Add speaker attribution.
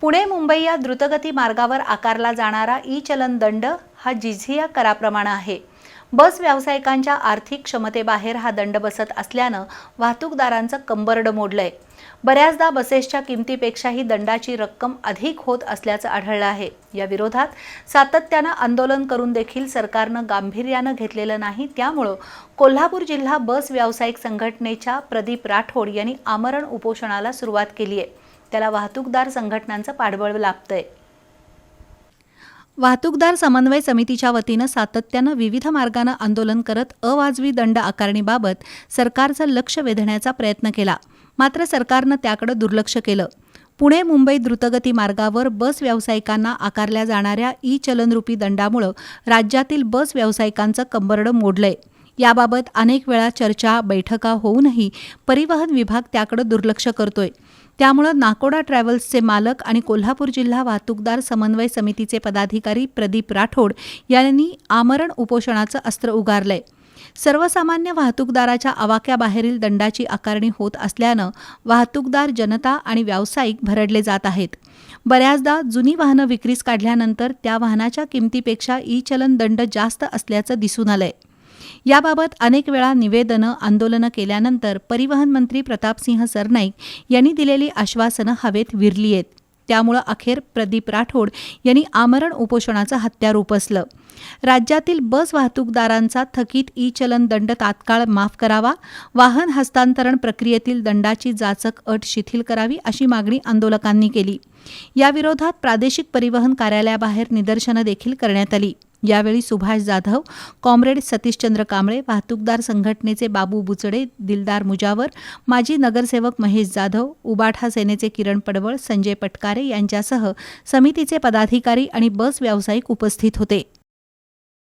Speaker 1: पुणे मुंबई या द्रुतगती मार्गावर आकारला जाणारा ई-चलन दंड हा जिझिया कराप्रमाणे आहे। बस व्यावसायिकांच्या आर्थिक क्षमतेबाहेर हा दंड बसत असल्यानं वाहतूकदारांचं कंबरड मोडलंय। बऱ्याचदा बसेसच्या किमतीपेक्षाही दंडाची रक्कम अधिक होत असल्याचं आढळलं आहे। या विरोधात सातत्यानं आंदोलन करून देखील सरकारनं गांभीर्यानं घेतलेलं नाही। त्यामुळे कोल्हापूर जिल्हा बस व्यावसायिक संघटनेच्या प्रदीप राठोड यांनी आमरण उपोषणाला सुरुवात केली आहे। त्याला वाहतूकदार संघटनांचं पाठबळ लाभतंय। वाहतूकदार समन्वय समितीच्या वतीनं सातत्यानं विविध मार्गानं आंदोलन करत अवाजवी दंड आकारणीबाबत सरकारचं लक्ष वेधण्याचा प्रयत्न केला, मात्र सरकारनं त्याकडे दुर्लक्ष केलं। पुणे मुंबई द्रुतगती मार्गावर बस व्यावसायिकांना आकारल्या जाणाऱ्या ई-चलनरूपी दंडामुळे राज्यातील बस व्यावसायिकांचं कंबरड मोडलंय। याबाबत अनेक वेळा चर्चा बैठका होऊनही परिवहन विभाग त्याकडे दुर्लक्ष करतोय। त्यामुळे नाकोडा ट्रॅव्हल्सचे मालक आणि कोल्हापूर जिल्हा वाहतूकदार समन्वय समितीचे पदाधिकारी प्रदीप राठोड यांनी आमरण उपोषणाचं अस्त्र उगारलंय। सर्वसामान्य वाहतूकदाराच्या आवाक्याबाहेरील दंडाची आकारणी होत असल्यानं वाहतूकदार जनता आणि व्यावसायिक भरडले जात आहेत। बऱ्याचदा जुनी वाहनं विक्रीस काढल्यानंतर त्या वाहनाच्या किमतीपेक्षा ई-चलन दंड जास्त असल्याचं दिसून आलंय। याबाबत अनेक वेळा निवेदनं आंदोलनं केल्यानंतर परिवहन मंत्री प्रतापसिंह सरनाईक यांनी दिलेली आश्वासनं हवेत विरली आहेत। त्यामुळे अखेर प्रदीप राठोड यांनी आमरण उपोषणाचं हत्यार उपसलं। राज्यातील बस वाहतूकदारांचा थकीत ई-चलन दंड तात्काळ माफ करावा, वाहन हस्तांतरण प्रक्रियेतील दंडाची जाचक अट शिथिल करावी अशी मागणी आंदोलकांनी केली। याविरोधात प्रादेशिक परिवहन कार्यालयाबाहेर निदर्शनं देखील करण्यात आली। यावेळी सुभाष जाधव, कॉम्रेड सतीशचंद्र कांबळे, वाहतूकदार संघटनेचे बाबू बुचडे, दिलदार मुजावर, माजी नगरसेवक महेश जाधव, उबाठा सेनेचे किरण पडवळ, संजय पटकारे यांच्यासह समितीचे पदाधिकारी आणि बस व्यावसायिक उपस्थित होते।